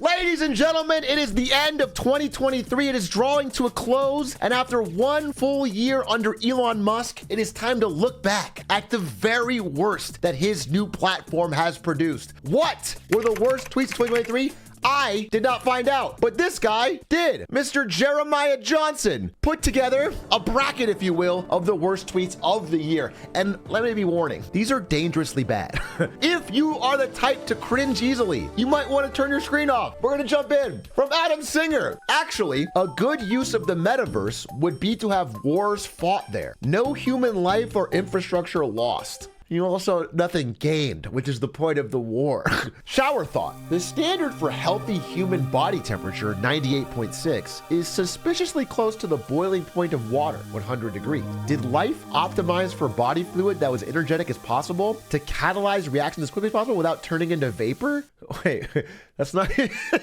Ladies and gentlemen, it is the end of 2023. It is drawing to a close. And after one full year under Elon Musk, it is time to look back at the very worst that his new platform has produced. What were the worst tweets of 2023? I did not find out, but this guy did. Mr. Jeremiah Johnson put together a bracket, if you will, of the worst tweets of the year. And let me be warning, these are dangerously bad. If you are the type to cringe easily, you might want to turn your screen off. We're gonna jump in. From Adam Singer. Actually, a good use of the metaverse would be to have wars fought there. No human life or infrastructure lost. You also nothing gained, which is the point of the war. Shower thought. The standard for healthy human body temperature, 98.6, is suspiciously close to the boiling point of water, 100 degrees. Did life optimize for body fluid that was energetic as possible to catalyze reactions as quickly as possible without turning into vapor? Wait, that's not,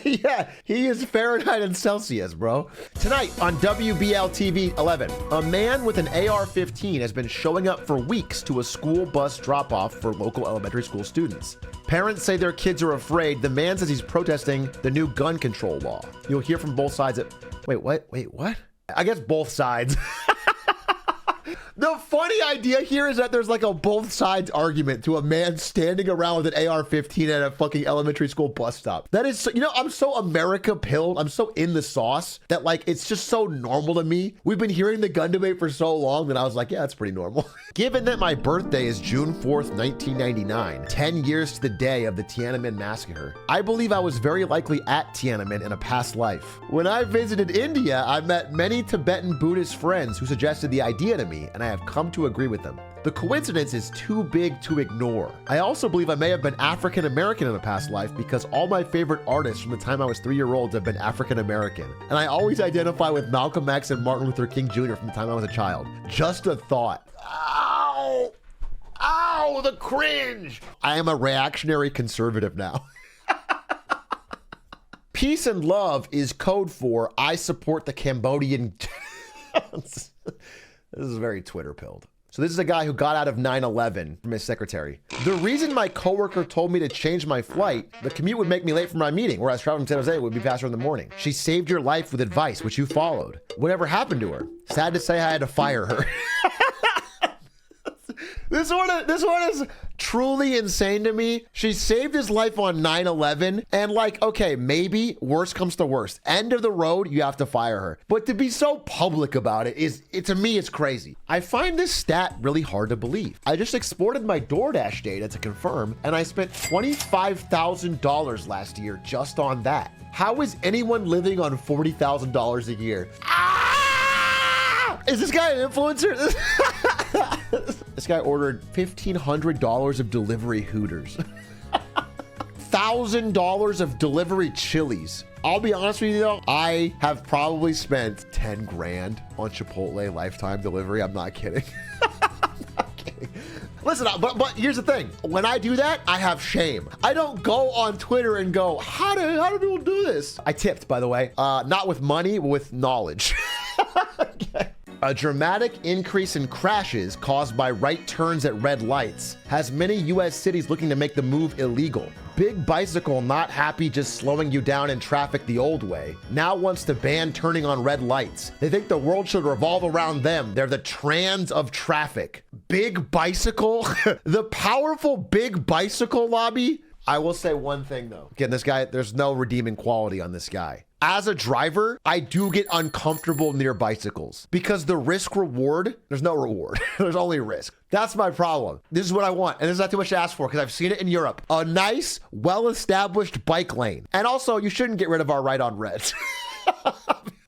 yeah, he is Fahrenheit and Celsius, bro. Tonight on WBL TV 11, a man with an AR-15 has been showing up for weeks to a school bus drop-off for local elementary school students. Parents say their kids are afraid. The man says he's protesting the new gun control law. You'll hear from both sides. Wait, what? I guess both sides. The funny idea here is that there's like a both sides argument to a man standing around with an AR-15 at a fucking elementary school bus stop. That is, so, you know, I'm so America pilled. I'm so in the sauce that like, it's just so normal to me. We've been hearing the gun debate for so long that I was like, yeah, that's pretty normal. Given that my birthday is June 4th, 1999, 10 years to the day of the Tiananmen massacre, I believe I was very likely at Tiananmen in a past life. When I visited India, I met many Tibetan Buddhist friends who suggested the idea to me, and I have come to agree with them. The coincidence is too big to ignore. I also believe I may have been African American in a past life because all my favorite artists from the time I was 3-year-old have been African American. And I always identify with Malcolm X and Martin Luther King Jr. from the time I was a child. Just a thought. Ow! Ow, the cringe! I am a reactionary conservative now. Peace and love is code for I support the Cambodian. This is very Twitter-pilled. So this is a guy who got out of 9/11 from his secretary. The reason my coworker told me to change my flight, the commute would make me late for my meeting, whereas traveling from San Jose would be faster in the morning. She saved your life with advice, which you followed. Whatever happened to her? Sad to say I had to fire her. This one is truly insane to me. She saved his life on 9/11 and like, okay, maybe worst comes to worst. End of the road, you have to fire her. But to be so public about it to me, it's crazy. I find this stat really hard to believe. I just exported my DoorDash data to confirm, and I spent $25,000 last year just on that. How is anyone living on $40,000 a year? Ah! Is this guy an influencer? This guy ordered $1,500 of delivery Hooters. $1,000 of delivery Chili's. I'll be honest with you though, I have probably spent 10 grand on Chipotle lifetime delivery. I'm not kidding. I'm not kidding. Listen, but here's the thing. When I do that, I have shame. I don't go on Twitter and go, how do people do this? I tipped, by the way, not with money, but with knowledge. Okay. A dramatic increase in crashes caused by right turns at red lights has many US cities looking to make the move illegal. Big Bicycle, not happy just slowing you down in traffic the old way, now wants to ban turning on red lights. They think the world should revolve around them. They're the trans of traffic. Big Bicycle, the powerful Big Bicycle lobby. I will say one thing though. Again, this guy, there's no redeeming quality on this guy. As a driver, I do get uncomfortable near bicycles because the risk reward, there's no reward. There's only risk. That's my problem. This is what I want. And this is not too much to ask for because I've seen it in Europe. A nice, well-established bike lane. And also, you shouldn't get rid of our right on reds.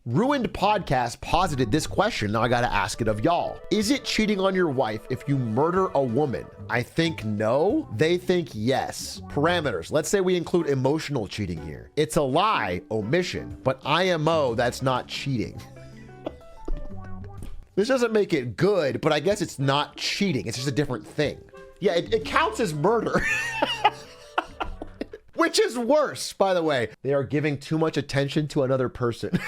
Ruined Podcast posited this question. Now I gotta ask it of y'all. Is it cheating on your wife if you murder a woman? I think no. They think yes. Parameters. Let's say we include emotional cheating here. It's a lie, omission, but IMO, that's not cheating. This doesn't make it good, but I guess it's not cheating. It's just a different thing. Yeah, it counts as murder. Which is worse, by the way. They are giving too much attention to another person.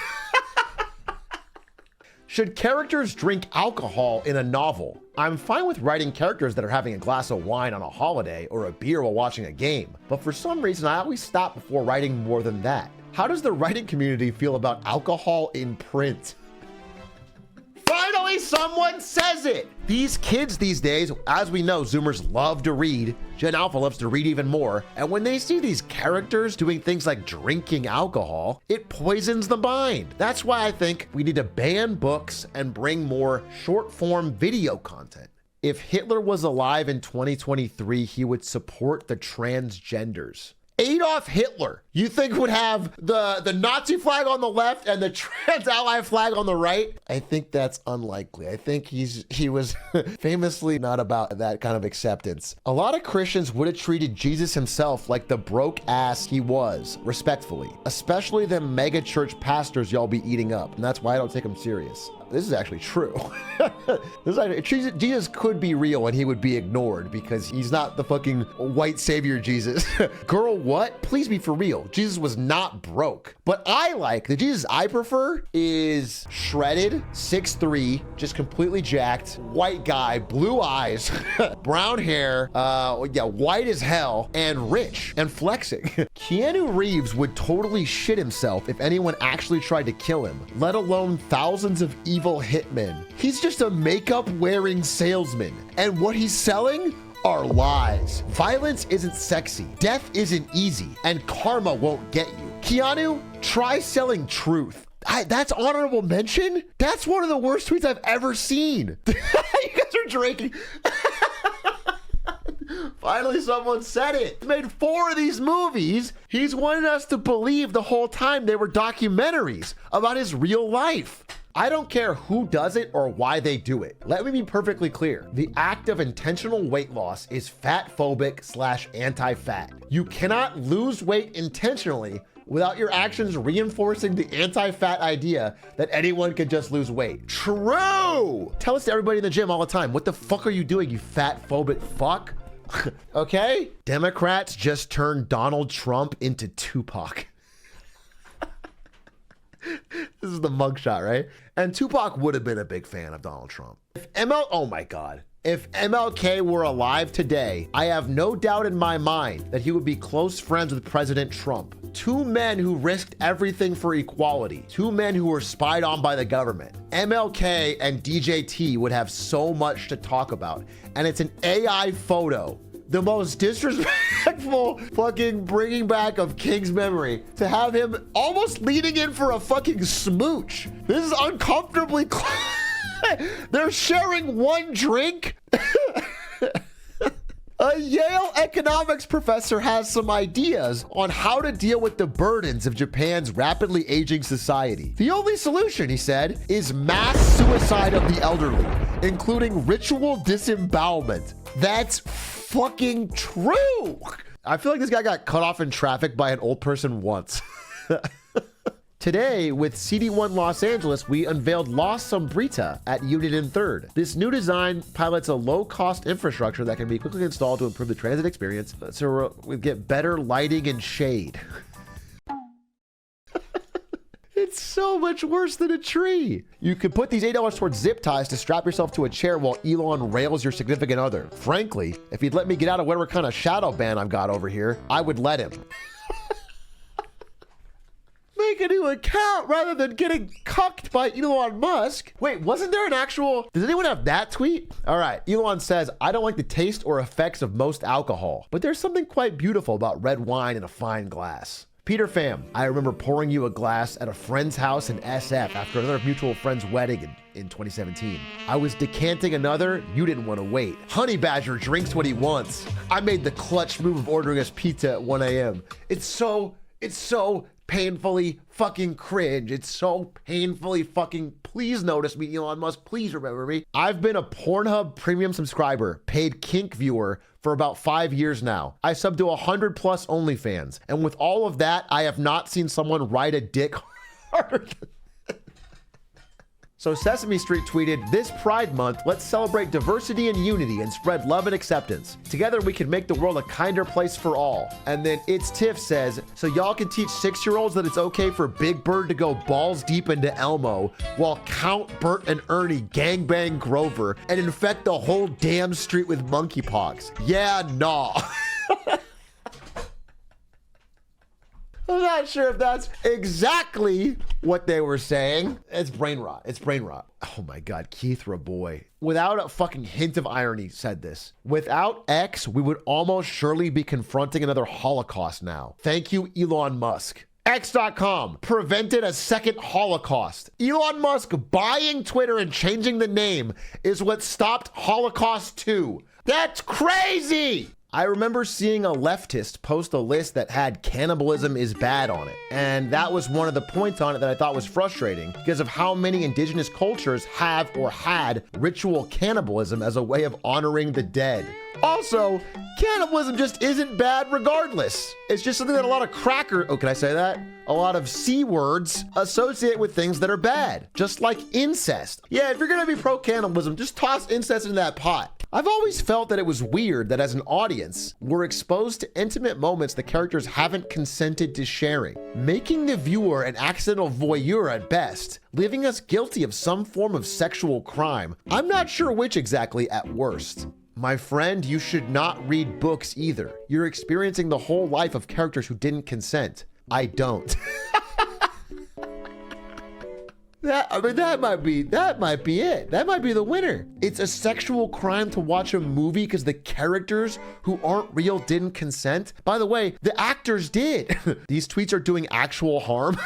Should characters drink alcohol in a novel? I'm fine with writing characters that are having a glass of wine on a holiday or a beer while watching a game, but for some reason I always stop before writing more than that. How does the writing community feel about alcohol in print? Finally, someone says it! These kids these days, as we know, Zoomers love to read. Gen Alpha loves to read even more. And when they see these characters doing things like drinking alcohol, it poisons the mind. That's why I think we need to ban books and bring more short-form video content. If Hitler was alive in 2023, he would support the transgenders. Adolf Hitler, you think would have the Nazi flag on the left and the trans ally flag on the right? I think that's unlikely. I think he was famously not about that kind of acceptance. A lot of Christians would have treated Jesus himself like the broke ass he was, respectfully, especially them mega church pastors y'all be eating up. And that's why I don't take him serious. This is actually true. Jesus could be real and he would be ignored because he's not the fucking white savior Jesus. Girl, what? Please be for real. Jesus was not broke. But the Jesus I prefer is shredded, 6'3", just completely jacked, white guy, blue eyes, brown hair, white as hell, and rich and flexing. Keanu Reeves would totally shit himself if anyone actually tried to kill him, let alone thousands of evil hitmen. He's just a makeup wearing salesman, and what he's selling are lies. Violence isn't sexy, death isn't easy, and karma won't get you. Keanu, try selling truth. That's honorable mention? That's one of the worst tweets I've ever seen. You guys are drinking. Finally, someone said it. He made 4 of these movies. He's wanted us to believe the whole time they were documentaries about his real life. I don't care who does it or why they do it. Let me be perfectly clear. The act of intentional weight loss is fat-phobic/anti-fat. You cannot lose weight intentionally without your actions reinforcing the anti-fat idea that anyone can just lose weight. True! Tell us to everybody in the gym all the time, what the fuck are you doing, you fat-phobic fuck? Okay? Democrats just turned Donald Trump into Tupac. This is the mugshot, right? And Tupac would have been a big fan of Donald Trump. Oh my God. If MLK were alive today, I have no doubt in my mind that he would be close friends with President Trump. 2 men who risked everything for equality. 2 men who were spied on by the government. MLK and DJT would have so much to talk about. And it's an AI photo. The most disrespectful fucking bringing back of King's memory, to have him almost leaning in for a fucking smooch. This is uncomfortably close. They're sharing one drink. A Yale economics professor has some ideas on how to deal with the burdens of Japan's rapidly aging society. The only solution, he said, is mass suicide of the elderly, including ritual disembowelment. That's fucking true. I feel like this guy got cut off in traffic by an old person once. Today, with CD1 Los Angeles, we unveiled La Sombrita at Union 3rd. This new design pilots a low-cost infrastructure that can be quickly installed to improve the transit experience, so we get better lighting and shade. It's so much worse than a tree. You could put these $8 towards zip ties to strap yourself to a chair while Elon rails your significant other. Frankly, if he'd let me get out of whatever kind of shadow ban I've got over here, I would let him. Make a new account rather than getting cucked by Elon Musk. Wait, wasn't there an actual... Does anyone have that tweet? All right, Elon says, I don't like the taste or effects of most alcohol, but there's something quite beautiful about red wine in a fine glass. Peter Pham, I remember pouring you a glass at a friend's house in SF after another mutual friend's wedding in 2017. I was decanting another, you didn't want to wait. Honey Badger drinks what he wants. I made the clutch move of ordering us pizza at 1 a.m. It's so painfully fucking cringe. It's so painfully fucking, please notice me, Elon Musk, please remember me. I've been a Pornhub premium subscriber, paid kink viewer for about 5 years now. I sub to 100 plus OnlyFans. And with all of that, I have not seen someone ride a dick harder than... So Sesame Street tweeted, "This Pride Month, let's celebrate diversity and unity and spread love and acceptance. Together we can make the world a kinder place for all." And then It's Tiff says, "So y'all can teach 6-year-olds that it's okay for Big Bird to go balls deep into Elmo while Count, Bert, and Ernie gangbang Grover and infect the whole damn street with monkeypox. Yeah, nah." I'm not sure if that's exactly what they were saying. It's brain rot. It's brain rot. Oh my God, Keith Raboy, without a fucking hint of irony, said this. "Without X, we would almost surely be confronting another Holocaust now. Thank you, Elon Musk." X.com prevented a second Holocaust. Elon Musk buying Twitter and changing the name is what stopped Holocaust 2. That's crazy! I remember seeing a leftist post a list that had cannibalism is bad on it. And that was one of the points on it that I thought was frustrating because of how many indigenous cultures have or had ritual cannibalism as a way of honoring the dead. Also, cannibalism just isn't bad regardless. It's just something that a lot of can I say that? A lot of C words associate with things that are bad, just like incest. Yeah, if you're gonna be pro-cannibalism, just toss incest in that pot. I've always felt that it was weird that as an audience, we're exposed to intimate moments the characters haven't consented to sharing, making the viewer an accidental voyeur at best, leaving us guilty of some form of sexual crime. I'm not sure which exactly at worst. My friend, you should not read books either. You're experiencing the whole life of characters who didn't consent. I don't. That might be it. That might be the winner. It's a sexual crime to watch a movie because the characters who aren't real didn't consent. By the way, the actors did. These tweets are doing actual harm.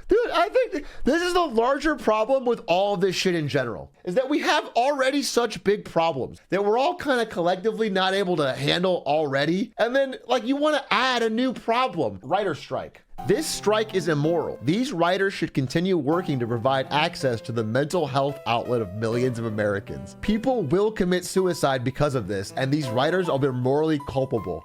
Dude, I think this is the larger problem with all of this shit in general, is that we have already such big problems that we're all kind of collectively not able to handle already. And then, like, you want to add a new problem. Writer strike. This strike is immoral. These writers should continue working to provide access to the mental health outlet of millions of Americans. People will commit suicide because of this, and these writers are morally culpable.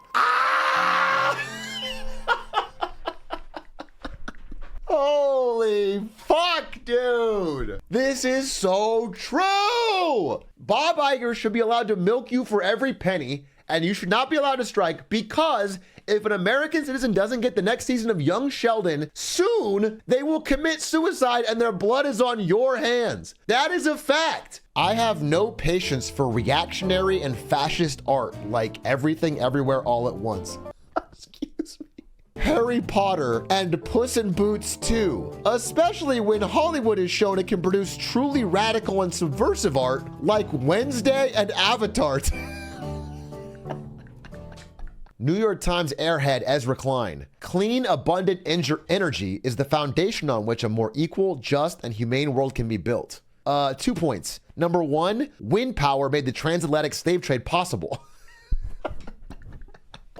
Holy fuck, dude. This is so true. Bob Iger should be allowed to milk you for every penny, and you should not be allowed to strike because if an American citizen doesn't get the next season of Young Sheldon, soon they will commit suicide and their blood is on your hands. That is a fact. I have no patience for reactionary and fascist art like Everything Everywhere All at Once. Excuse me. Harry Potter and Puss in Boots 2, especially when Hollywood has shown it can produce truly radical and subversive art like Wednesday and Avatar. New York Times airhead Ezra Klein. Clean, abundant energy is the foundation on which a more equal, just, and humane world can be built. 2 points. Number 1, wind power made the transatlantic slave trade possible.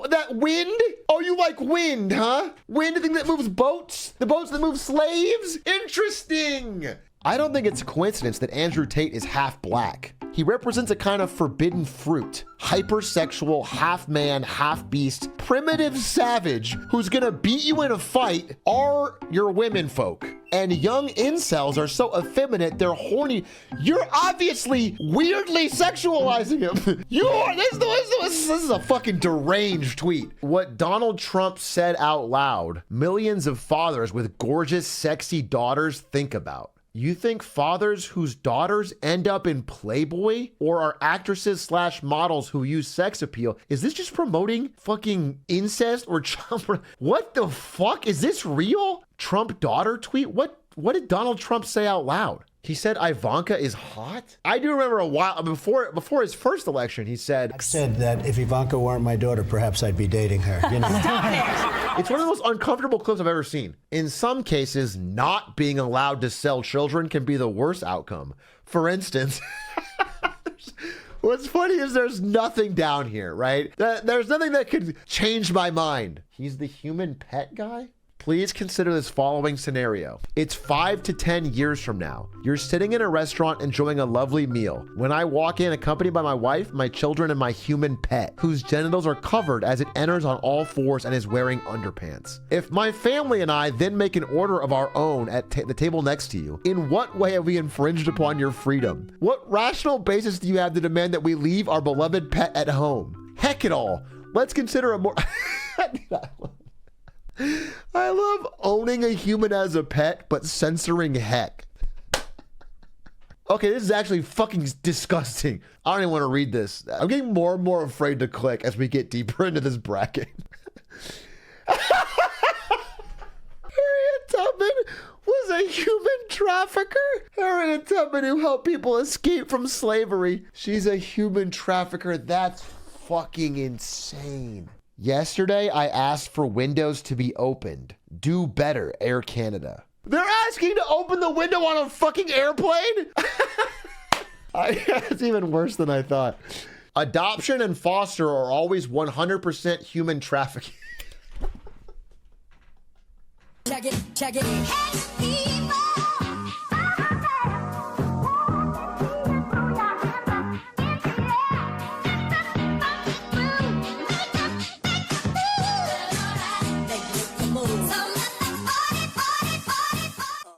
That wind? Oh, you like wind, huh? Wind, the thing that moves boats? The boats that move slaves? Interesting. I don't think it's a coincidence that Andrew Tate is half black. He represents a kind of forbidden fruit, hypersexual, half man, half beast, primitive savage who's gonna beat you in a fight are your women folk. And young incels are so effeminate, they're horny. You're obviously weirdly sexualizing him. You are, this is a fucking deranged tweet. What Donald Trump said out loud, millions of fathers with gorgeous, sexy daughters think about. You think fathers whose daughters end up in Playboy or are actresses / models who use sex appeal? Is this just promoting fucking incest or child? What the fuck? Is this real? Trump daughter tweet? What did Donald Trump say out loud? He said Ivanka is hot? I do remember a while before his first election, he said, I said that if Ivanka weren't my daughter, perhaps I'd be dating her. You know? It's one of the most uncomfortable clips I've ever seen. In some cases, not being allowed to sell children can be the worst outcome. For instance, what's funny is there's nothing down here, right? There's nothing that could change my mind. He's the human pet guy? Please consider this following scenario. It's 5 to 10 years from now. You're sitting in a restaurant enjoying a lovely meal. When I walk in, accompanied by my wife, my children, and my human pet, whose genitals are covered as it enters on all fours and is wearing underpants. If my family and I then make an order of our own at the table next to you, in what way have we infringed upon your freedom? What rational basis do you have to demand that we leave our beloved pet at home? Heck it all. Let's consider a more... I love owning a human as a pet, but censoring heck. Okay, this is actually fucking disgusting. I don't even want to read this. I'm getting more and more afraid to click as we get deeper into this bracket. Harriet Tubman was a human trafficker? Harriet Tubman who helped people escape from slavery. She's a human trafficker. That's fucking insane. Yesterday, I asked for windows to be opened. Do better, Air Canada. They're asking to open the window on a fucking airplane? It's even worse than I thought. Adoption and foster are always 100% human trafficking. Check it.